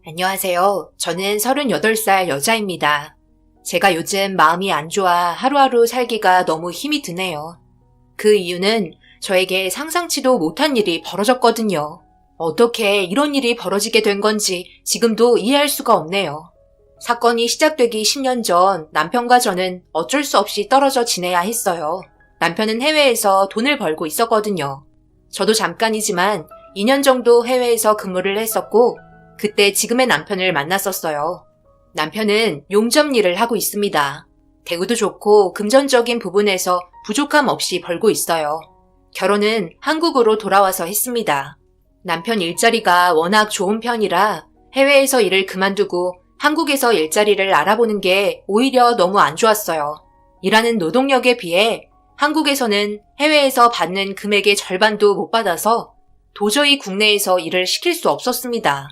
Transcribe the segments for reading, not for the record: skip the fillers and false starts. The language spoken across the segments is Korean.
안녕하세요. 저는 38살 여자입니다. 제가 요즘 마음이 안 좋아 하루하루 살기가 너무 힘이 드네요. 그 이유는 저에게 상상치도 못한 일이 벌어졌거든요. 어떻게 이런 일이 벌어지게 된 건지 지금도 이해할 수가 없네요. 사건이 시작되기 10년 전 남편과 저는 어쩔 수 없이 떨어져 지내야 했어요. 남편은 해외에서 돈을 벌고 있었거든요. 저도 잠깐이지만 2년 정도 해외에서 근무를 했었고 그때 지금의 남편을 만났었어요. 남편은 용접 일을 하고 있습니다. 대우도 좋고 금전적인 부분에서 부족함 없이 벌고 있어요. 결혼은 한국으로 돌아와서 했습니다. 남편 일자리가 워낙 좋은 편이라 해외에서 일을 그만두고 한국에서 일자리를 알아보는 게 오히려 너무 안 좋았어요. 일하는 노동력에 비해 한국에서는 해외에서 받는 금액의 절반도 못 받아서 도저히 국내에서 일을 시킬 수 없었습니다.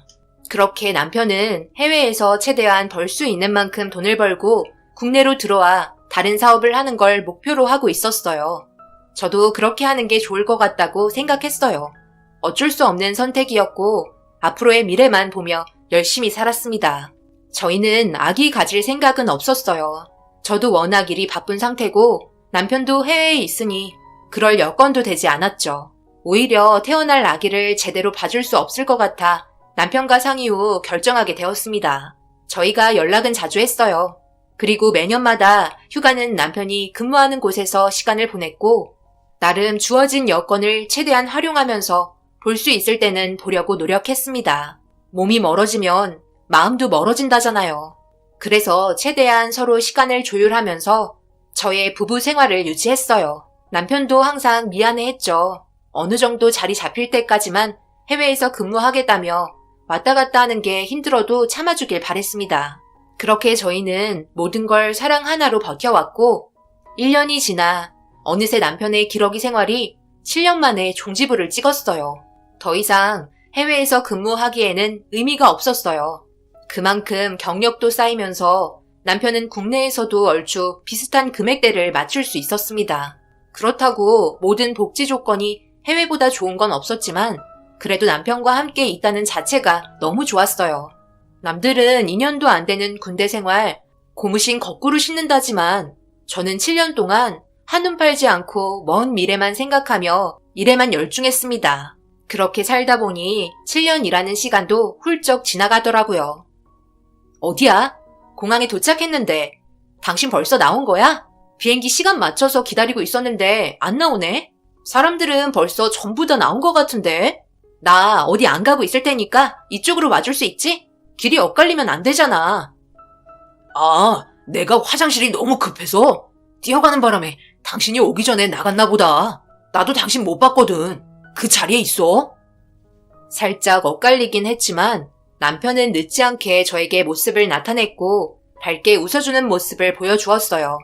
그렇게 남편은 해외에서 최대한 벌 수 있는 만큼 돈을 벌고 국내로 들어와 다른 사업을 하는 걸 목표로 하고 있었어요. 저도 그렇게 하는 게 좋을 것 같다고 생각했어요. 어쩔 수 없는 선택이었고 앞으로의 미래만 보며 열심히 살았습니다. 저희는 아기 가질 생각은 없었어요. 저도 워낙 일이 바쁜 상태고 남편도 해외에 있으니 그럴 여건도 되지 않았죠. 오히려 태어날 아기를 제대로 봐줄 수 없을 것 같아 남편과 상의 후 결정하게 되었습니다. 저희가 연락은 자주 했어요. 그리고 매년마다 휴가는 남편이 근무하는 곳에서 시간을 보냈고 나름 주어진 여건을 최대한 활용하면서 볼 수 있을 때는 보려고 노력했습니다. 몸이 멀어지면 마음도 멀어진다잖아요. 그래서 최대한 서로 시간을 조율하면서 저의 부부 생활을 유지했어요. 남편도 항상 미안해했죠. 어느 정도 자리 잡힐 때까지만 해외에서 근무하겠다며 왔다 갔다 하는 게 힘들어도 참아주길 바랬습니다. 그렇게 저희는 모든 걸 사랑 하나로 버텨왔고 1년이 지나 어느새 남편의 기러기 생활이 7년 만에 종지부를 찍었어요. 더 이상 해외에서 근무하기에는 의미가 없었어요. 그만큼 경력도 쌓이면서 남편은 국내에서도 얼추 비슷한 금액대를 맞출 수 있었습니다. 그렇다고 모든 복지 조건이 해외보다 좋은 건 없었지만 그래도 남편과 함께 있다는 자체가 너무 좋았어요. 남들은 2년도 안 되는 군대 생활, 고무신 거꾸로 신는다지만 저는 7년 동안 한눈 팔지 않고 먼 미래만 생각하며 일에만 열중했습니다. 그렇게 살다 보니 7년이라는 시간도 훌쩍 지나가더라고요. 어디야? 공항에 도착했는데 당신 벌써 나온 거야? 비행기 시간 맞춰서 기다리고 있었는데 안 나오네? 사람들은 벌써 전부 다 나온 것 같은데? 나 어디 안 가고 있을 테니까 이쪽으로 와줄 수 있지? 길이 엇갈리면 안 되잖아. 아, 내가 화장실이 너무 급해서 뛰어가는 바람에 당신이 오기 전에 나갔나 보다. 나도 당신 못 봤거든. 그 자리에 있어. 살짝 엇갈리긴 했지만 남편은 늦지 않게 저에게 모습을 나타냈고 밝게 웃어주는 모습을 보여주었어요.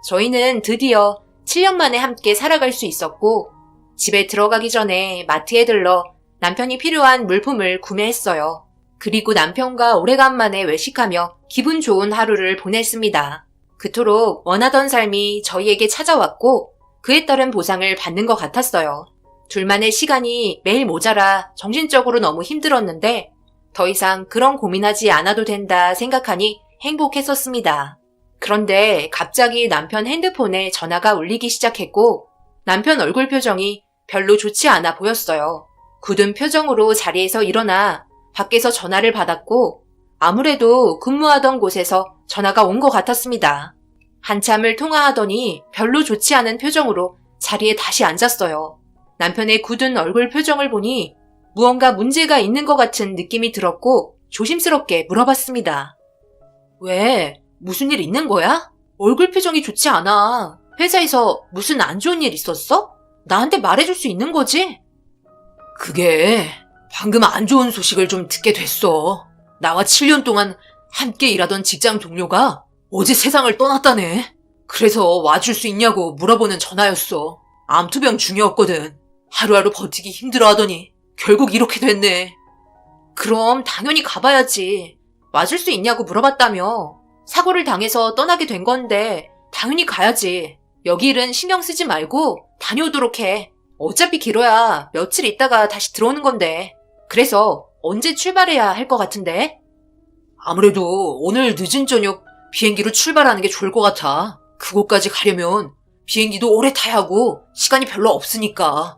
저희는 드디어 7년 만에 함께 살아갈 수 있었고 집에 들어가기 전에 마트에 들러 남편이 필요한 물품을 구매했어요. 그리고 남편과 오래간만에 외식하며 기분 좋은 하루를 보냈습니다. 그토록 원하던 삶이 저희에게 찾아왔고 그에 따른 보상을 받는 것 같았어요. 둘만의 시간이 매일 모자라 정신적으로 너무 힘들었는데 더 이상 그런 고민하지 않아도 된다 생각하니 행복했었습니다. 그런데 갑자기 남편 핸드폰에 전화가 울리기 시작했고 남편 얼굴 표정이 별로 좋지 않아 보였어요. 굳은 표정으로 자리에서 일어나 밖에서 전화를 받았고 아무래도 근무하던 곳에서 전화가 온 것 같았습니다. 한참을 통화하더니 별로 좋지 않은 표정으로 자리에 다시 앉았어요. 남편의 굳은 얼굴 표정을 보니 무언가 문제가 있는 것 같은 느낌이 들었고 조심스럽게 물어봤습니다. 왜? 무슨 일 있는 거야? 얼굴 표정이 좋지 않아. 회사에서 무슨 안 좋은 일 있었어? 나한테 말해줄 수 있는 거지? 그게 방금 안 좋은 소식을 좀 듣게 됐어. 나와 7년 동안 함께 일하던 직장 동료가 어제 세상을 떠났다네. 그래서 와줄 수 있냐고 물어보는 전화였어. 암투병 중이었거든. 하루하루 버티기 힘들어하더니 결국 이렇게 됐네. 그럼 당연히 가봐야지. 와줄 수 있냐고 물어봤다며. 사고를 당해서 떠나게 된 건데 당연히 가야지. 여기 일은 신경 쓰지 말고 다녀오도록 해. 어차피 길어야 며칠 있다가 다시 들어오는 건데. 그래서 언제 출발해야 할 것 같은데? 아무래도 오늘 늦은 저녁 비행기로 출발하는 게 좋을 것 같아. 그곳까지 가려면 비행기도 오래 타야 하고 시간이 별로 없으니까.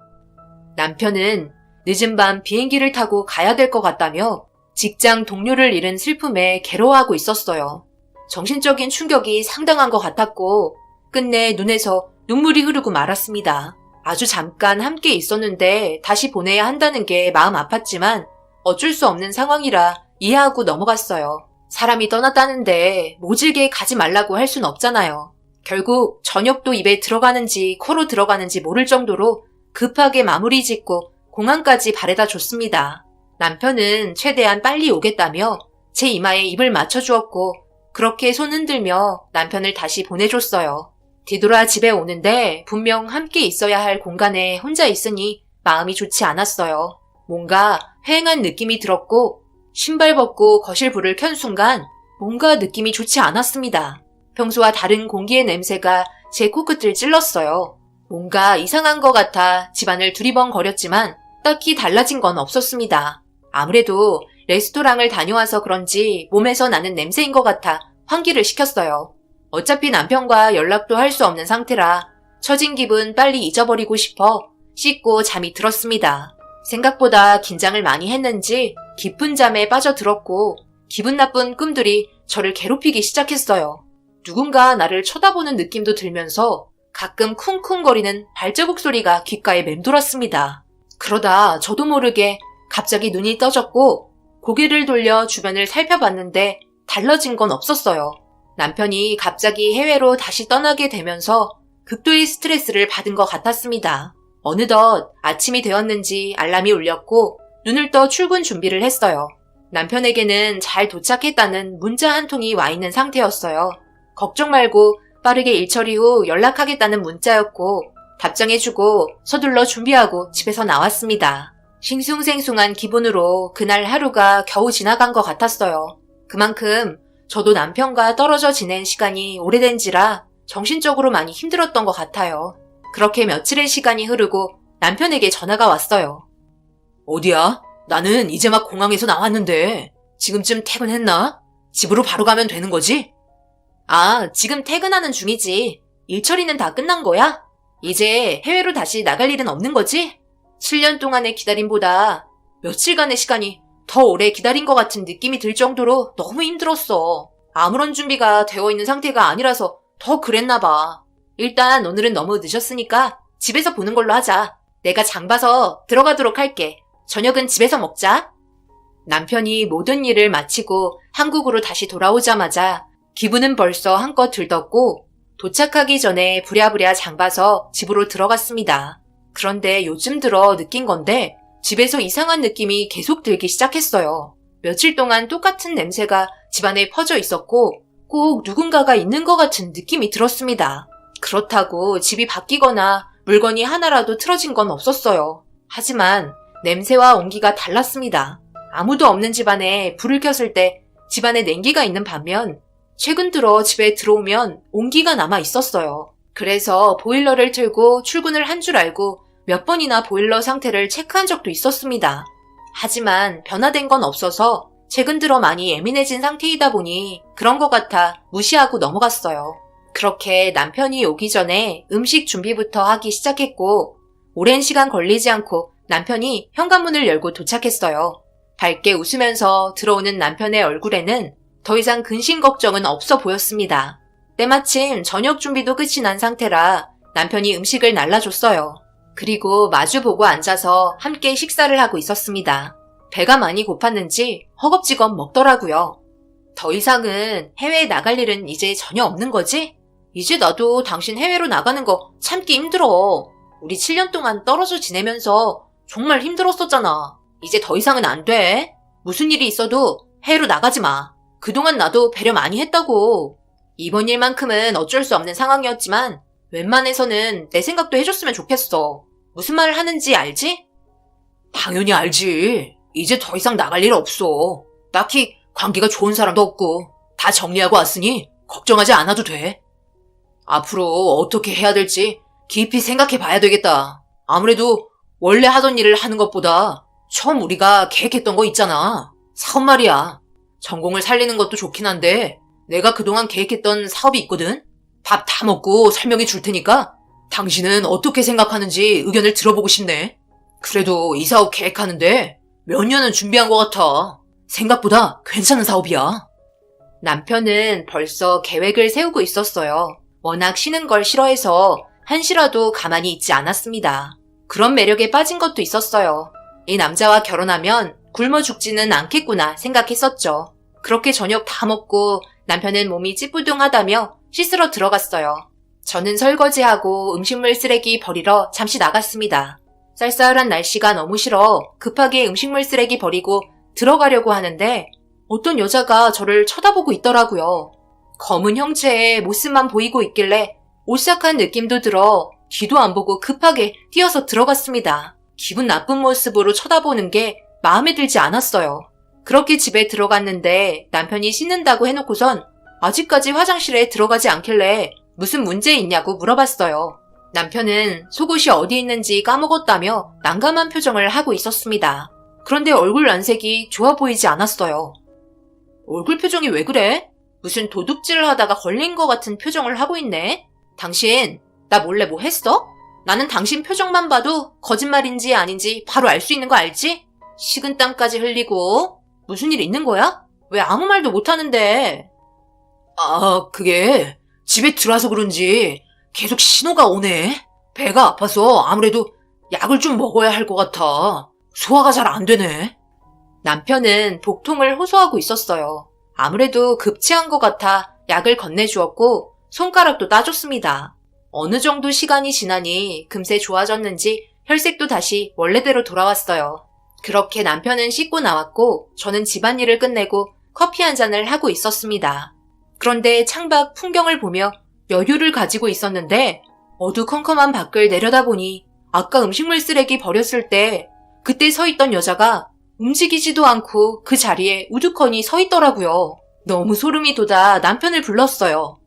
남편은 늦은 밤 비행기를 타고 가야 될 것 같다며 직장 동료를 잃은 슬픔에 괴로워하고 있었어요. 정신적인 충격이 상당한 것 같았고 끝내 눈에서 눈물이 흐르고 말았습니다. 아주 잠깐 함께 있었는데 다시 보내야 한다는 게 마음 아팠지만 어쩔 수 없는 상황이라 이해하고 넘어갔어요. 사람이 떠났다는데 모질게 가지 말라고 할 순 없잖아요. 결국 저녁도 입에 들어가는지 코로 들어가는지 모를 정도로 급하게 마무리 짓고 공항까지 바래다 줬습니다. 남편은 최대한 빨리 오겠다며 제 이마에 입을 맞춰주었고 그렇게 손 흔들며 남편을 다시 보내줬어요. 뒤돌아 집에 오는데 분명 함께 있어야 할 공간에 혼자 있으니 마음이 좋지 않았어요. 뭔가 휑한 느낌이 들었고 신발 벗고 거실 불을 켠 순간 뭔가 느낌이 좋지 않았습니다. 평소와 다른 공기의 냄새가 제 코끝을 찔렀어요. 뭔가 이상한 것 같아 집안을 두리번거렸지만 딱히 달라진 건 없었습니다. 아무래도 레스토랑을 다녀와서 그런지 몸에서 나는 냄새인 것 같아 환기를 시켰어요. 어차피 남편과 연락도 할 수 없는 상태라 처진 기분 빨리 잊어버리고 싶어 씻고 잠이 들었습니다. 생각보다 긴장을 많이 했는지 깊은 잠에 빠져들었고 기분 나쁜 꿈들이 저를 괴롭히기 시작했어요. 누군가 나를 쳐다보는 느낌도 들면서 가끔 쿵쿵거리는 발자국 소리가 귓가에 맴돌았습니다. 그러다 저도 모르게 갑자기 눈이 떠졌고 고개를 돌려 주변을 살펴봤는데 달라진 건 없었어요. 남편이 갑자기 해외로 다시 떠나게 되면서 극도의 스트레스를 받은 것 같았습니다. 어느덧 아침이 되었는지 알람이 울렸고 눈을 떠 출근 준비를 했어요. 남편에게는 잘 도착했다는 문자 한 통이 와 있는 상태였어요. 걱정 말고 빠르게 일 처리 후 연락하겠다는 문자였고 답장해주고 서둘러 준비하고 집에서 나왔습니다. 싱숭생숭한 기분으로 그날 하루가 겨우 지나간 것 같았어요. 그만큼 저도 남편과 떨어져 지낸 시간이 오래된지라 정신적으로 많이 힘들었던 것 같아요. 그렇게 며칠의 시간이 흐르고 남편에게 전화가 왔어요. 어디야? 나는 이제 막 공항에서 나왔는데 지금쯤 퇴근했나? 집으로 바로 가면 되는 거지? 아, 지금 퇴근하는 중이지. 일 처리는 다 끝난 거야? 이제 해외로 다시 나갈 일은 없는 거지? 7년 동안의 기다림보다 며칠간의 시간이 더 오래 기다린 것 같은 느낌이 들 정도로 너무 힘들었어. 아무런 준비가 되어 있는 상태가 아니라서 더 그랬나 봐. 일단 오늘은 너무 늦었으니까 집에서 보는 걸로 하자. 내가 장 봐서 들어가도록 할게. 저녁은 집에서 먹자. 남편이 모든 일을 마치고 한국으로 다시 돌아오자마자 기분은 벌써 한껏 들떴고 도착하기 전에 부랴부랴 장 봐서 집으로 들어갔습니다. 그런데 요즘 들어 느낀 건데 집에서 이상한 느낌이 계속 들기 시작했어요. 며칠 동안 똑같은 냄새가 집안에 퍼져 있었고 꼭 누군가가 있는 것 같은 느낌이 들었습니다. 그렇다고 집이 바뀌거나 물건이 하나라도 틀어진 건 없었어요. 하지만 냄새와 온기가 달랐습니다. 아무도 없는 집안에 불을 켰을 때 집안에 냉기가 있는 반면 최근 들어 집에 들어오면 온기가 남아 있었어요. 그래서 보일러를 틀고 출근을 한 줄 알고 몇 번이나 보일러 상태를 체크한 적도 있었습니다. 하지만 변화된 건 없어서 최근 들어 많이 예민해진 상태이다 보니 그런 것 같아 무시하고 넘어갔어요. 그렇게 남편이 오기 전에 음식 준비부터 하기 시작했고 오랜 시간 걸리지 않고 남편이 현관문을 열고 도착했어요. 밝게 웃으면서 들어오는 남편의 얼굴에는 더 이상 근심 걱정은 없어 보였습니다. 때마침 저녁 준비도 끝이 난 상태라 남편이 음식을 날라줬어요. 그리고 마주보고 앉아서 함께 식사를 하고 있었습니다. 배가 많이 고팠는지 허겁지겁 먹더라고요. 더 이상은 해외에 나갈 일은 이제 전혀 없는 거지? 이제 나도 당신 해외로 나가는 거 참기 힘들어. 우리 7년 동안 떨어져 지내면서 정말 힘들었었잖아. 이제 더 이상은 안 돼. 무슨 일이 있어도 해외로 나가지 마. 그동안 나도 배려 많이 했다고. 이번 일만큼은 어쩔 수 없는 상황이었지만 웬만해서는 내 생각도 해줬으면 좋겠어. 무슨 말을 하는지 알지? 당연히 알지. 이제 더 이상 나갈 일 없어. 딱히 관계가 좋은 사람도 없고 다 정리하고 왔으니 걱정하지 않아도 돼. 앞으로 어떻게 해야 될지 깊이 생각해 봐야 되겠다. 아무래도 원래 하던 일을 하는 것보다 처음 우리가 계획했던 거 있잖아. 사업 말이야. 전공을 살리는 것도 좋긴 한데 내가 그동안 계획했던 사업이 있거든. 밥 다 먹고 설명해 줄 테니까 당신은 어떻게 생각하는지 의견을 들어보고 싶네. 그래도 이 사업 계획하는데 몇 년은 준비한 것 같아. 생각보다 괜찮은 사업이야. 남편은 벌써 계획을 세우고 있었어요. 워낙 쉬는 걸 싫어해서 한시라도 가만히 있지 않았습니다. 그런 매력에 빠진 것도 있었어요. 이 남자와 결혼하면 굶어 죽지는 않겠구나 생각했었죠. 그렇게 저녁 다 먹고 남편은 몸이 찌뿌둥하다며 씻으러 들어갔어요. 저는 설거지하고 음식물 쓰레기 버리러 잠시 나갔습니다. 쌀쌀한 날씨가 너무 싫어 급하게 음식물 쓰레기 버리고 들어가려고 하는데 어떤 여자가 저를 쳐다보고 있더라고요. 검은 형체의 모습만 보이고 있길래 오싹한 느낌도 들어 뒤도 안 보고 급하게 뛰어서 들어갔습니다. 기분 나쁜 모습으로 쳐다보는 게 마음에 들지 않았어요. 그렇게 집에 들어갔는데 남편이 씻는다고 해놓고선 아직까지 화장실에 들어가지 않길래 무슨 문제 있냐고 물어봤어요. 남편은 속옷이 어디 있는지 까먹었다며 난감한 표정을 하고 있었습니다. 그런데 얼굴 안색이 좋아 보이지 않았어요. 얼굴 표정이 왜 그래? 무슨 도둑질을 하다가 걸린 것 같은 표정을 하고 있네? 당신, 나 몰래 뭐 했어? 나는 당신 표정만 봐도 거짓말인지 아닌지 바로 알 수 있는 거 알지? 식은땀까지 흘리고 무슨 일 있는 거야? 왜 아무 말도 못하는데? 그게 집에 들어와서 그런지 계속 신호가 오네. 배가 아파서 아무래도 약을 좀 먹어야 할 것 같아. 소화가 잘 안 되네. 남편은 복통을 호소하고 있었어요. 아무래도 급체한 것 같아 약을 건네주었고 손가락도 따줬습니다. 어느 정도 시간이 지나니 금세 좋아졌는지 혈색도 다시 원래대로 돌아왔어요. 그렇게 남편은 씻고 나왔고 저는 집안일을 끝내고 커피 한 잔을 하고 있었습니다. 그런데 창밖 풍경을 보며 여유를 가지고 있었는데 어두컴컴한 밖을 내려다보니 아까 음식물 쓰레기 버렸을 때 그때 서 있던 여자가 움직이지도 않고 그 자리에 우두커니 서 있더라고요. 너무 소름이 돋아 남편을 불렀어요.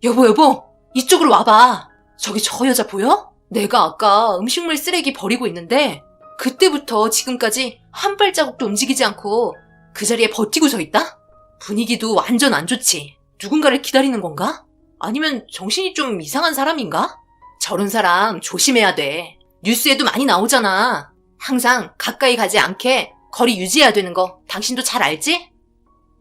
여보, 이쪽으로 와봐. 저기 저 여자 보여? 내가 아까 음식물 쓰레기 버리고 있는데 그때부터 지금까지 한 발자국도 움직이지 않고 그 자리에 버티고 서 있다? 분위기도 완전 안 좋지. 누군가를 기다리는 건가? 아니면 정신이 좀 이상한 사람인가? 저런 사람 조심해야 돼. 뉴스에도 많이 나오잖아. 항상 가까이 가지 않게 거리 유지해야 되는 거 당신도 잘 알지?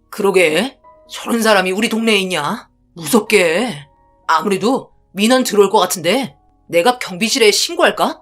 그러게. 저런 사람이 우리 동네에 있냐? 무섭게. 아무래도 민원 들어올 것 같은데 내가 경비실에 신고할까?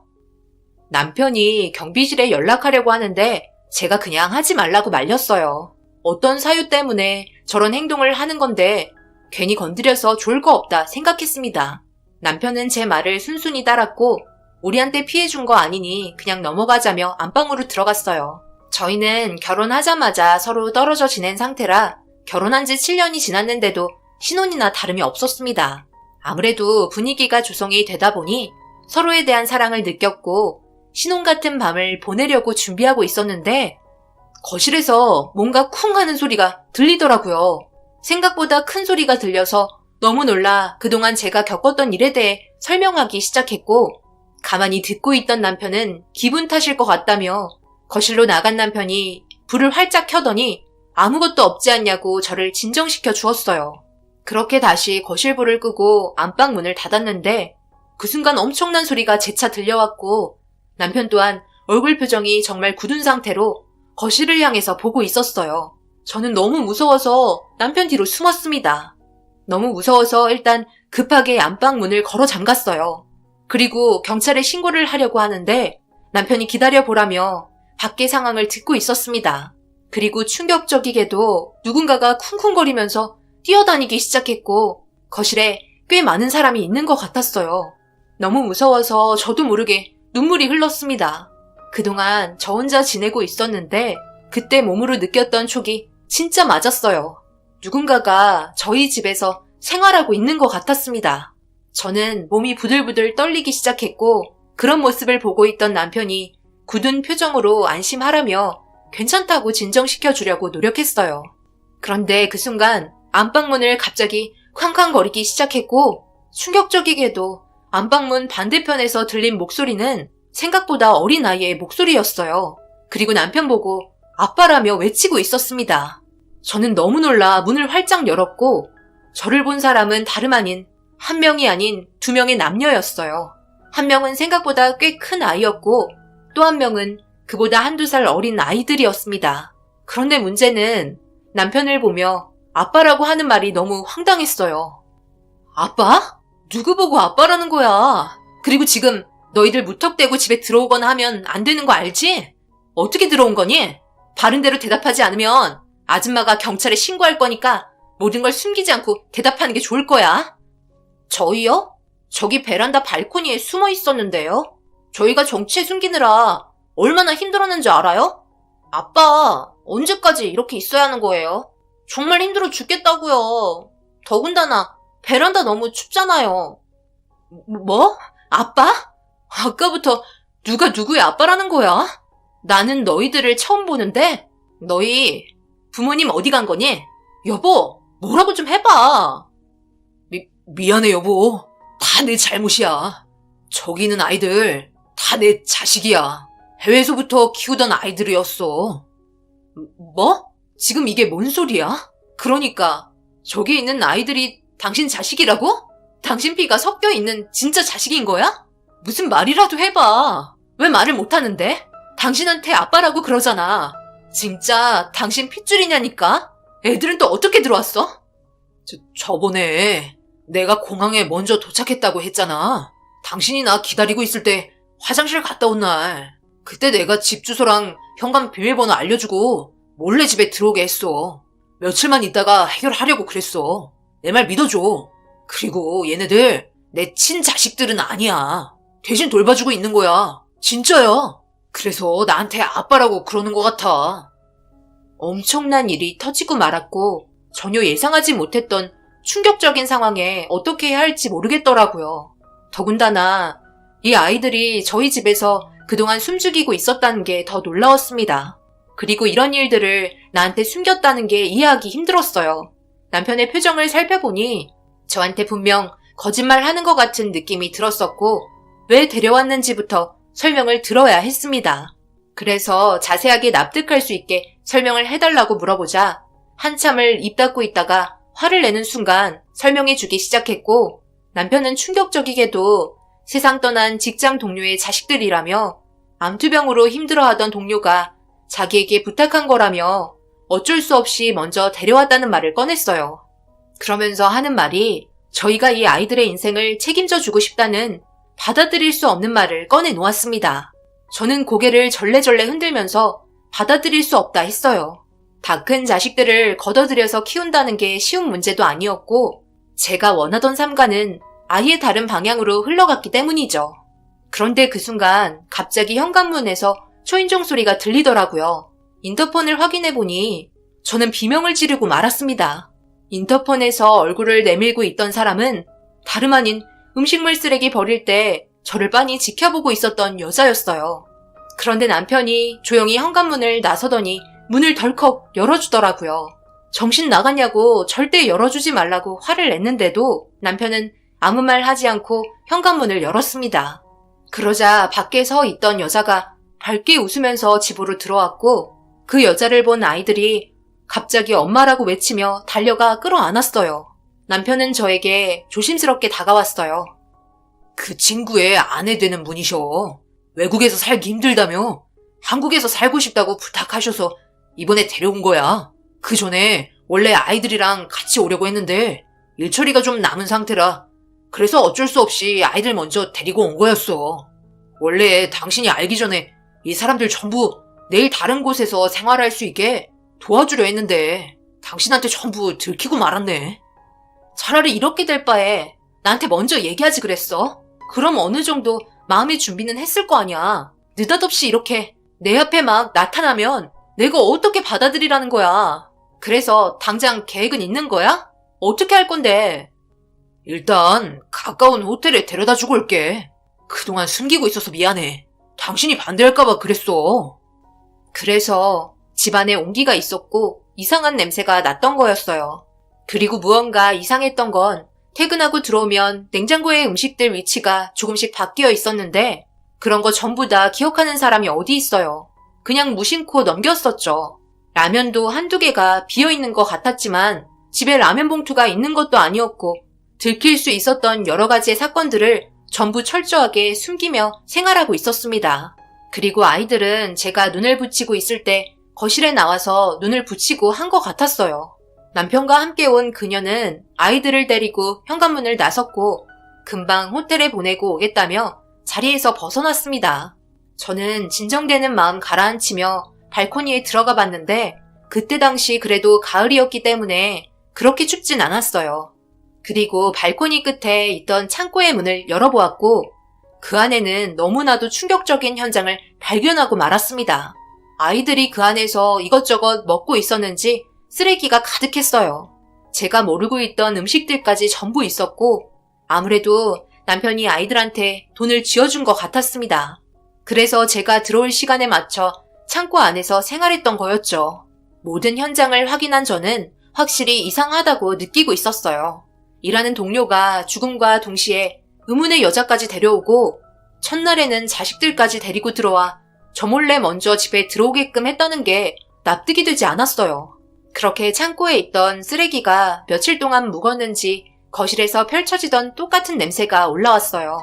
남편이 경비실에 연락하려고 하는데 제가 그냥 하지 말라고 말렸어요. 어떤 사유 때문에 저런 행동을 하는 건데 괜히 건드려서 좋을 거 없다 생각했습니다. 남편은 제 말을 순순히 따랐고 우리한테 피해준 거 아니니 그냥 넘어가자며 안방으로 들어갔어요. 저희는 결혼하자마자 서로 떨어져 지낸 상태라 결혼한 지 7년이 지났는데도 신혼이나 다름이 없었습니다. 아무래도 분위기가 조성이 되다 보니 서로에 대한 사랑을 느꼈고 신혼 같은 밤을 보내려고 준비하고 있었는데 거실에서 뭔가 쿵 하는 소리가 들리더라고요. 생각보다 큰 소리가 들려서 너무 놀라 그동안 제가 겪었던 일에 대해 설명하기 시작했고 가만히 듣고 있던 남편은 기분 탓일 것 같다며 거실로 나간 남편이 불을 활짝 켜더니 아무것도 없지 않냐고 저를 진정시켜 주었어요. 그렇게 다시 거실 불을 끄고 안방 문을 닫았는데 그 순간 엄청난 소리가 재차 들려왔고 남편 또한 얼굴 표정이 정말 굳은 상태로 거실을 향해서 보고 있었어요. 저는 너무 무서워서 남편 뒤로 숨었습니다. 너무 무서워서 일단 급하게 안방 문을 걸어 잠갔어요. 그리고 경찰에 신고를 하려고 하는데 남편이 기다려보라며 밖의 상황을 듣고 있었습니다. 그리고 충격적이게도 누군가가 쿵쿵거리면서 뛰어다니기 시작했고 거실에 꽤 많은 사람이 있는 것 같았어요. 너무 무서워서 저도 모르게 눈물이 흘렀습니다. 그동안 저 혼자 지내고 있었는데 그때 몸으로 느꼈던 촉이 진짜 맞았어요. 누군가가 저희 집에서 생활하고 있는 것 같았습니다. 저는 몸이 부들부들 떨리기 시작했고 그런 모습을 보고 있던 남편이 굳은 표정으로 안심하라며 괜찮다고 진정시켜주려고 노력했어요. 그런데 그 순간 안방문을 갑자기 쾅쾅거리기 시작했고 충격적이게도 안방문 반대편에서 들린 목소리는 생각보다 어린 아이의 목소리였어요. 그리고 남편 보고 아빠라며 외치고 있었습니다. 저는 너무 놀라 문을 활짝 열었고 저를 본 사람은 다름 아닌 한 명이 아닌 두 명의 남녀였어요. 한 명은 생각보다 꽤 큰 아이였고 또 한 명은 그보다 한두 살 어린 아이들이었습니다. 그런데 문제는 남편을 보며 아빠라고 하는 말이 너무 황당했어요. 아빠? 누구 보고 아빠라는 거야? 그리고 지금 너희들 무턱대고 집에 들어오거나 하면 안 되는 거 알지? 어떻게 들어온 거니? 바른 대로 대답하지 않으면 아줌마가 경찰에 신고할 거니까 모든 걸 숨기지 않고 대답하는 게 좋을 거야. 저희요? 저기 베란다 발코니에 숨어 있었는데요. 저희가 정체 숨기느라 얼마나 힘들었는지 알아요? 아빠, 언제까지 이렇게 있어야 하는 거예요? 정말 힘들어 죽겠다고요. 더군다나 베란다 너무 춥잖아요. 뭐? 아빠? 아까부터 누가 누구의 아빠라는 거야? 나는 너희들을 처음 보는데 너희 부모님 어디 간 거니? 여보, 뭐라고 좀 해봐. 미안해 여보. 다 내 잘못이야. 저기 있는 아이들 다 내 자식이야. 해외에서부터 키우던 아이들이었어. 뭐? 지금 이게 뭔 소리야? 그러니까 저기 있는 아이들이 당신 자식이라고? 당신 피가 섞여 있는 진짜 자식인 거야? 무슨 말이라도 해봐. 왜 말을 못하는데? 당신한테 아빠라고 그러잖아. 진짜 당신 핏줄이냐니까? 애들은 또 어떻게 들어왔어? 저번에 내가 공항에 먼저 도착했다고 했잖아. 당신이 나 기다리고 있을 때 화장실 갔다 온 날. 그때 내가 집 주소랑 현관 비밀번호 알려주고 몰래 집에 들어오게 했어. 며칠만 있다가 해결하려고 그랬어. 내 말 믿어줘. 그리고 얘네들 내 친자식들은 아니야. 대신 돌봐주고 있는 거야. 진짜야. 그래서 나한테 아빠라고 그러는 것 같아. 엄청난 일이 터지고 말았고 전혀 예상하지 못했던 충격적인 상황에 어떻게 해야 할지 모르겠더라고요. 더군다나 이 아이들이 저희 집에서 그동안 숨죽이고 있었다는 게 더 놀라웠습니다. 그리고 이런 일들을 나한테 숨겼다는 게 이해하기 힘들었어요. 남편의 표정을 살펴보니 저한테 분명 거짓말하는 것 같은 느낌이 들었었고 왜 데려왔는지부터 설명을 들어야 했습니다. 그래서 자세하게 납득할 수 있게 설명을 해달라고 물어보자 한참을 입 닫고 있다가 화를 내는 순간 설명해주기 시작했고 남편은 충격적이게도 세상 떠난 직장 동료의 자식들이라며 암투병으로 힘들어하던 동료가 자기에게 부탁한 거라며 어쩔 수 없이 먼저 데려왔다는 말을 꺼냈어요. 그러면서 하는 말이 저희가 이 아이들의 인생을 책임져 주고 싶다는 받아들일 수 없는 말을 꺼내놓았습니다. 저는 고개를 절레절레 흔들면서 받아들일 수 없다 했어요. 다 큰 자식들을 걷어들여서 키운다는 게 쉬운 문제도 아니었고 제가 원하던 삶과는 아예 다른 방향으로 흘러갔기 때문이죠. 그런데 그 순간 갑자기 현관문에서 초인종 소리가 들리더라고요. 인터폰을 확인해보니 저는 비명을 지르고 말았습니다. 인터폰에서 얼굴을 내밀고 있던 사람은 다름 아닌 음식물 쓰레기 버릴 때 저를 빤히 지켜보고 있었던 여자였어요. 그런데 남편이 조용히 현관문을 나서더니 문을 덜컥 열어주더라고요. 정신 나갔냐고 절대 열어주지 말라고 화를 냈는데도 남편은 아무 말 하지 않고 현관문을 열었습니다. 그러자 밖에 서 있던 여자가 밝게 웃으면서 집으로 들어왔고 그 여자를 본 아이들이 갑자기 엄마라고 외치며 달려가 끌어안았어요. 남편은 저에게 조심스럽게 다가왔어요. 그 친구의 아내 되는 분이셔. 외국에서 살기 힘들다며 한국에서 살고 싶다고 부탁하셔서 이번에 데려온 거야. 그 전에 원래 아이들이랑 같이 오려고 했는데 일처리가 좀 남은 상태라 그래서 어쩔 수 없이 아이들 먼저 데리고 온 거였어. 원래 당신이 알기 전에 이 사람들 전부 내일 다른 곳에서 생활할 수 있게 도와주려 했는데 당신한테 전부 들키고 말았네. 차라리 이렇게 될 바에 나한테 먼저 얘기하지 그랬어. 그럼 어느 정도 마음의 준비는 했을 거 아니야. 느닷없이 이렇게 내 앞에 막 나타나면 내가 어떻게 받아들이라는 거야. 그래서 당장 계획은 있는 거야? 어떻게 할 건데? 일단 가까운 호텔에 데려다 주고 올게. 그동안 숨기고 있어서 미안해. 당신이 반대할까봐 그랬어. 그래서 집안에 온기가 있었고 이상한 냄새가 났던 거였어요. 그리고 무언가 이상했던 건 퇴근하고 들어오면 냉장고의 음식들 위치가 조금씩 바뀌어 있었는데 그런 거 전부 다 기억하는 사람이 어디 있어요. 그냥 무심코 넘겼었죠. 라면도 한두 개가 비어있는 것 같았지만 집에 라면 봉투가 있는 것도 아니었고 들킬 수 있었던 여러 가지의 사건들을 전부 철저하게 숨기며 생활하고 있었습니다. 그리고 아이들은 제가 눈을 붙이고 있을 때 거실에 나와서 눈을 붙이고 한 것 같았어요. 남편과 함께 온 그녀는 아이들을 데리고 현관문을 나섰고 금방 호텔에 보내고 오겠다며 자리에서 벗어났습니다. 저는 진정되는 마음 가라앉히며 발코니에 들어가 봤는데 그때 당시 그래도 가을이었기 때문에 그렇게 춥진 않았어요. 그리고 발코니 끝에 있던 창고의 문을 열어보았고 그 안에는 너무나도 충격적인 현장을 발견하고 말았습니다. 아이들이 그 안에서 이것저것 먹고 있었는지 쓰레기가 가득했어요. 제가 모르고 있던 음식들까지 전부 있었고 아무래도 남편이 아이들한테 돈을 쥐어준 것 같았습니다. 그래서 제가 들어올 시간에 맞춰 창고 안에서 생활했던 거였죠. 모든 현장을 확인한 저는 확실히 이상하다고 느끼고 있었어요. 일하는 동료가 죽음과 동시에 의문의 여자까지 데려오고 첫날에는 자식들까지 데리고 들어와 저 몰래 먼저 집에 들어오게끔 했다는 게 납득이 되지 않았어요. 그렇게 창고에 있던 쓰레기가 며칠 동안 묵었는지 거실에서 펼쳐지던 똑같은 냄새가 올라왔어요.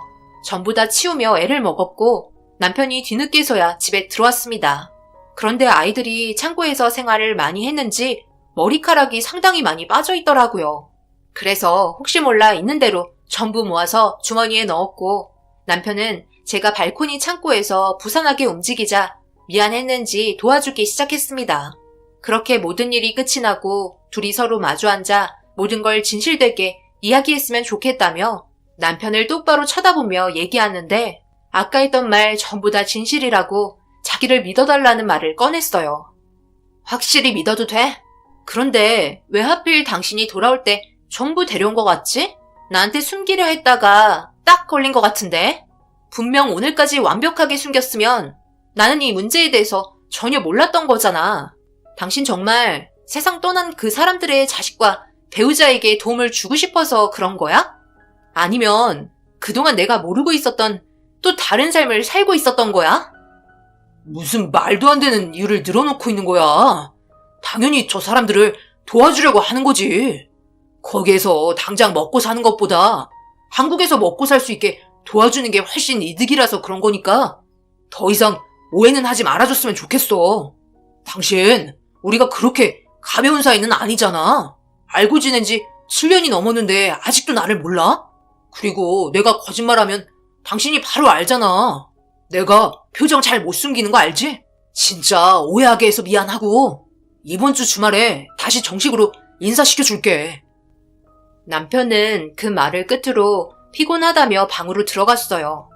전부 다 치우며 애를 먹었고 남편이 뒤늦게서야 집에 들어왔습니다. 그런데 아이들이 창고에서 생활을 많이 했는지 머리카락이 상당히 많이 빠져 있더라고요. 그래서 혹시 몰라 있는 대로 전부 모아서 주머니에 넣었고 남편은 제가 발코니 창고에서 부산하게 움직이자 미안했는지 도와주기 시작했습니다. 그렇게 모든 일이 끝이 나고 둘이 서로 마주 앉아 모든 걸 진실되게 이야기했으면 좋겠다며 남편을 똑바로 쳐다보며 얘기하는데 아까 했던 말 전부 다 진실이라고 자기를 믿어달라는 말을 꺼냈어요. 확실히 믿어도 돼? 그런데 왜 하필 당신이 돌아올 때 전부 데려온 것 같지? 나한테 숨기려 했다가 딱 걸린 것 같은데? 분명 오늘까지 완벽하게 숨겼으면 나는 이 문제에 대해서 전혀 몰랐던 거잖아. 당신 정말 세상 떠난 그 사람들의 자식과 배우자에게 도움을 주고 싶어서 그런 거야? 아니면 그동안 내가 모르고 있었던 또 다른 삶을 살고 있었던 거야? 무슨 말도 안 되는 이유를 늘어놓고 있는 거야. 당연히 저 사람들을 도와주려고 하는 거지. 거기에서 당장 먹고 사는 것보다 한국에서 먹고 살 수 있게 도와주는 게 훨씬 이득이라서 그런 거니까 더 이상 오해는 하지 말아줬으면 좋겠어. 당신, 우리가 그렇게 가벼운 사이는 아니잖아. 알고 지낸 지 7년이 넘었는데 아직도 나를 몰라? 그리고 내가 거짓말하면 당신이 바로 알잖아. 내가 표정 잘 못 숨기는 거 알지? 진짜 오해하게 해서 미안하고 이번 주 주말에 다시 정식으로 인사시켜줄게. 남편은 그 말을 끝으로 피곤하다며 방으로 들어갔어요.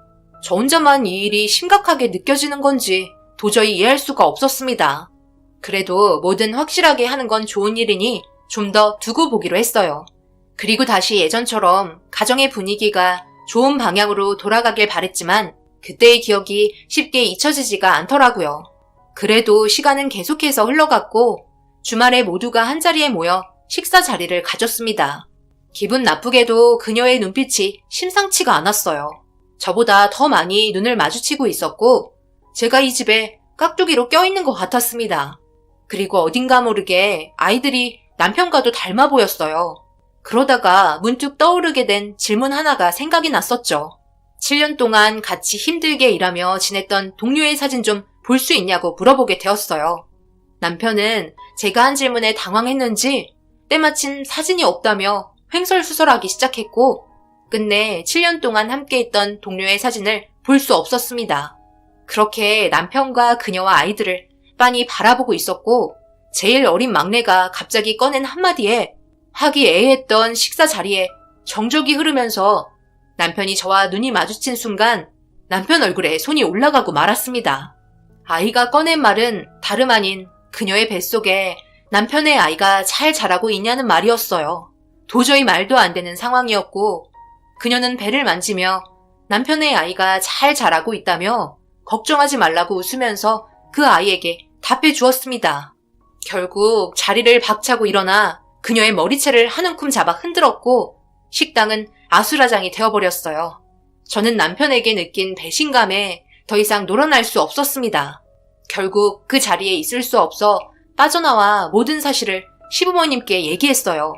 저 혼자만 이 일이 심각하게 느껴지는 건지 도저히 이해할 수가 없었습니다. 그래도 뭐든 확실하게 하는 건 좋은 일이니 좀 더 두고 보기로 했어요. 그리고 다시 예전처럼 가정의 분위기가 좋은 방향으로 돌아가길 바랬지만 그때의 기억이 쉽게 잊혀지지가 않더라고요. 그래도 시간은 계속해서 흘러갔고 주말에 모두가 한자리에 모여 식사 자리를 가졌습니다. 기분 나쁘게도 그녀의 눈빛이 심상치가 않았어요. 저보다 더 많이 눈을 마주치고 있었고 제가 이 집에 깍두기로 껴있는 것 같았습니다. 그리고 어딘가 모르게 아이들이 남편과도 닮아 보였어요. 그러다가 문득 떠오르게 된 질문 하나가 생각이 났었죠. 7년 동안 같이 힘들게 일하며 지냈던 동료의 사진 좀 볼 수 있냐고 물어보게 되었어요. 남편은 제가 한 질문에 당황했는지 때마침 사진이 없다며 횡설수설하기 시작했고 끝내 7년 동안 함께했던 동료의 사진을 볼 수 없었습니다. 그렇게 남편과 그녀와 아이들을 빤히 바라보고 있었고 제일 어린 막내가 갑자기 꺼낸 한마디에 화기애애했던 식사 자리에 정적이 흐르면서 남편이 저와 눈이 마주친 순간 남편 얼굴에 손이 올라가고 말았습니다. 아이가 꺼낸 말은 다름 아닌 그녀의 뱃속에 남편의 아이가 잘 자라고 있냐는 말이었어요. 도저히 말도 안 되는 상황이었고 그녀는 배를 만지며 남편의 아이가 잘 자라고 있다며 걱정하지 말라고 웃으면서 그 아이에게 답해 주었습니다. 결국 자리를 박차고 일어나 그녀의 머리채를 한 움큼 잡아 흔들었고 식당은 아수라장이 되어버렸어요. 저는 남편에게 느낀 배신감에 더 이상 놀아날 수 없었습니다. 결국 그 자리에 있을 수 없어 빠져나와 모든 사실을 시부모님께 얘기했어요.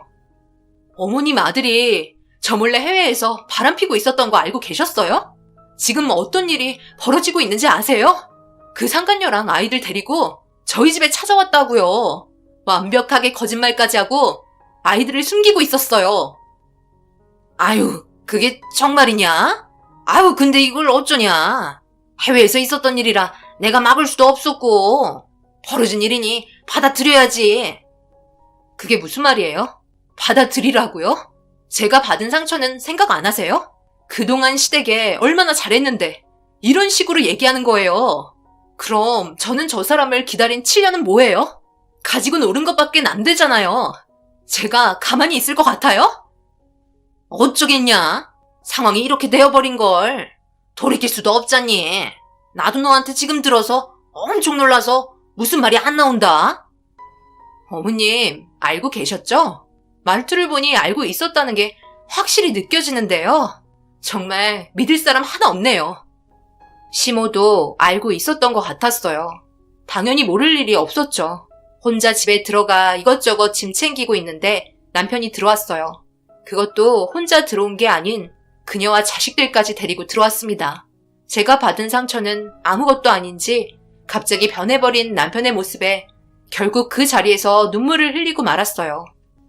어머님 아들이 저 몰래 해외에서 바람피고 있었던 거 알고 계셨어요? 지금 어떤 일이 벌어지고 있는지 아세요? 그 상간녀랑 아이들 데리고 저희 집에 찾아왔다고요. 완벽하게 거짓말까지 하고 아이들을 숨기고 있었어요. 아유, 그게 정말이냐? 아유, 근데 이걸 어쩌냐? 해외에서 있었던 일이라 내가 막을 수도 없었고 벌어진 일이니 받아들여야지. 그게 무슨 말이에요? 받아들이라고요? 제가 받은 상처는 생각 안 하세요? 그동안 시댁에 얼마나 잘했는데 이런 식으로 얘기하는 거예요. 그럼 저는 저 사람을 기다린 7년은 뭐예요? 가지고 노는 것밖에 안 되잖아요. 제가 가만히 있을 것 같아요? 어쩌겠냐? 상황이 이렇게 되어버린 걸 돌이킬 수도 없잖니. 나도 너한테 지금 들어서 엄청 놀라서 무슨 말이 안 나온다. 어머님, 알고 계셨죠? 말투를 보니 알고 있었다는 게 확실히 느껴지는데요. 정말 믿을 사람 하나 없네요. 시모도 알고 있었던 것 같았어요. 당연히 모를 일이 없었죠. 혼자 집에 들어가 이것저것 짐 챙기고 있는데 남편이 들어왔어요. 그것도 혼자 들어온 게 아닌 그녀와 자식들까지 데리고 들어왔습니다. 제가 받은 상처는 아무것도 아닌지 갑자기 변해버린 남편의 모습에 결국 그 자리에서 눈물을 흘리고 말았어요.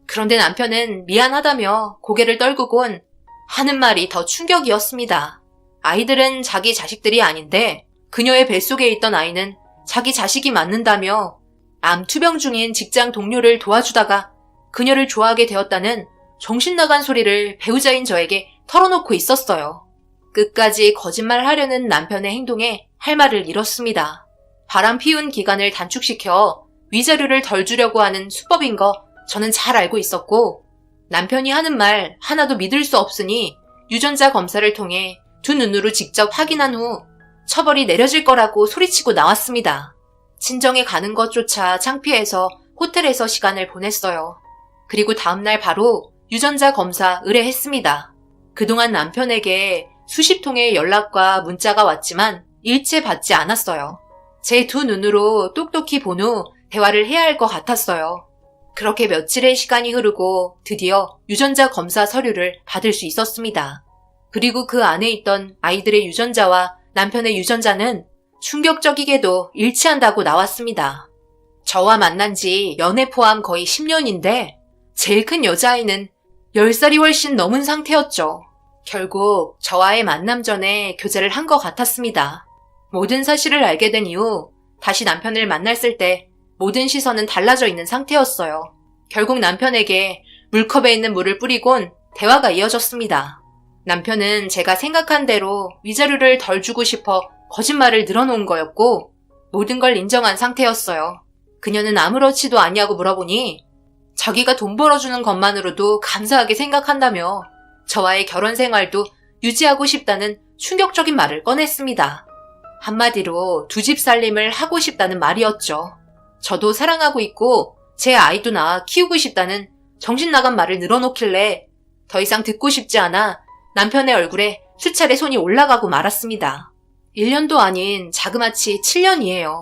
그런데 남편은 미안하다며 고개를 떨구곤 하는 말이 더 충격이었습니다. 아이들은 자기 자식들이 아닌데 그녀의 뱃속에 있던 아이는 자기 자식이 맞는다며 암 투병 중인 직장 동료를 도와주다가 그녀를 좋아하게 되었다는 정신나간 소리를 배우자인 저에게 털어놓고 있었어요. 끝까지 거짓말하려는 남편의 행동에 할 말을 잃었습니다. 바람 피운 기간을 단축시켜 위자료를 덜 주려고 하는 수법인 거 저는 잘 알고 있었고 남편이 하는 말 하나도 믿을 수 없으니 유전자 검사를 통해 두 눈으로 직접 확인한 후 처벌이 내려질 거라고 소리치고 나왔습니다. 친정에 가는 것조차 창피해서 호텔에서 시간을 보냈어요. 그리고 다음날 바로 유전자 검사 의뢰했습니다. 그동안 남편에게 수십 통의 연락과 문자가 왔지만 일체 받지 않았어요. 제 두 눈으로 똑똑히 본 후 대화를 해야 할 것 같았어요. 그렇게 며칠의 시간이 흐르고 드디어 유전자 검사 서류를 받을 수 있었습니다. 그리고 그 안에 있던 아이들의 유전자와 남편의 유전자는 충격적이게도 일치한다고 나왔습니다. 저와 만난 지 연애 포함 거의 10년인데 제일 큰 여자아이는 10살이 훨씬 넘은 상태였죠. 결국 저와의 만남 전에 교제를 한 것 같았습니다. 모든 사실을 알게 된 이후 다시 남편을 만났을 때 모든 시선은 달라져 있는 상태였어요. 결국 남편에게 물컵에 있는 물을 뿌리곤 대화가 이어졌습니다. 남편은 제가 생각한 대로 위자료를 덜 주고 싶어 거짓말을 늘어놓은 거였고 모든 걸 인정한 상태였어요. 그녀는 아무렇지도 않냐고 물어보니 자기가 돈 벌어주는 것만으로도 감사하게 생각한다며 저와의 결혼 생활도 유지하고 싶다는 충격적인 말을 꺼냈습니다. 한마디로 두 집 살림을 하고 싶다는 말이었죠. 저도 사랑하고 있고 제 아이도 낳아 키우고 싶다는 정신나간 말을 늘어놓길래 더 이상 듣고 싶지 않아 남편의 얼굴에 수차례 손이 올라가고 말았습니다. 1년도 아닌 자그마치 7년이에요.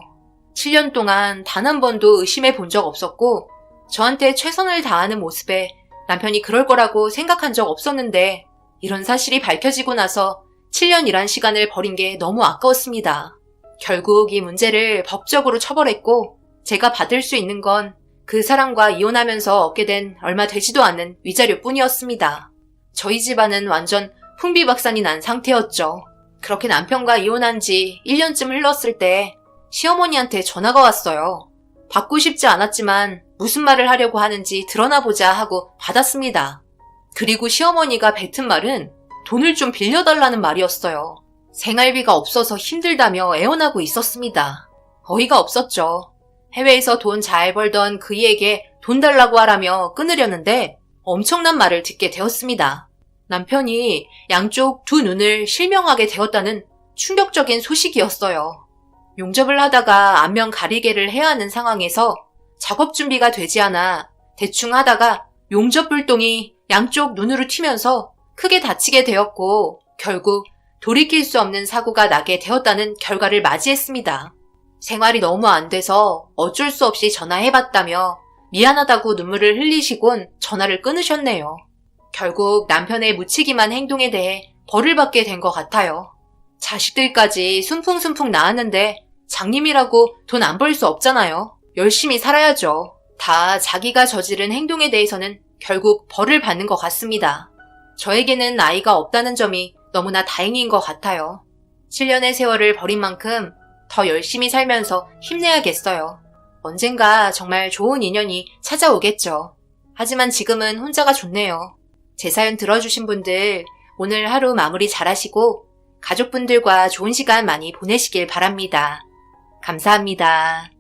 7년 동안 단 한 번도 의심해 본 적 없었고 저한테 최선을 다하는 모습에 남편이 그럴 거라고 생각한 적 없었는데 이런 사실이 밝혀지고 나서 7년이란 시간을 버린 게 너무 아까웠습니다. 결국 이 문제를 법적으로 처벌했고 제가 받을 수 있는 건 그 사람과 이혼하면서 얻게 된 얼마 되지도 않는 위자료뿐이었습니다. 저희 집안은 완전 풍비박산이 난 상태였죠. 그렇게 남편과 이혼한 지 1년쯤 흘렀을 때 시어머니한테 전화가 왔어요. 받고 싶지 않았지만 무슨 말을 하려고 하는지 드러나보자 하고 받았습니다. 그리고 시어머니가 뱉은 말은 돈을 좀 빌려달라는 말이었어요. 생활비가 없어서 힘들다며 애원하고 있었습니다. 어이가 없었죠. 해외에서 돈 잘 벌던 그이에게 돈 달라고 하라며 끊으려는데 엄청난 말을 듣게 되었습니다. 남편이 양쪽 두 눈을 실명하게 되었다는 충격적인 소식이었어요. 용접을 하다가 안면 가리개를 해야 하는 상황에서 작업 준비가 되지 않아 대충 하다가 용접 불똥이 양쪽 눈으로 튀면서 크게 다치게 되었고 결국 돌이킬 수 없는 사고가 나게 되었다는 결과를 맞이했습니다. 생활이 너무 안 돼서 어쩔 수 없이 전화해봤다며 미안하다고 눈물을 흘리시곤 전화를 끊으셨네요. 결국 남편의 무책임한 행동에 대해 벌을 받게 된 것 같아요. 자식들까지 순풍순풍 낳았는데 장님이라고 돈 안 벌 수 없잖아요. 열심히 살아야죠. 다 자기가 저지른 행동에 대해서는 결국 벌을 받는 것 같습니다. 저에게는 아이가 없다는 점이 너무나 다행인 것 같아요. 7년의 세월을 버린 만큼 더 열심히 살면서 힘내야겠어요. 언젠가 정말 좋은 인연이 찾아오겠죠. 하지만 지금은 혼자가 좋네요. 제 사연 들어주신 분들 오늘 하루 마무리 잘하시고 가족분들과 좋은 시간 많이 보내시길 바랍니다. 감사합니다.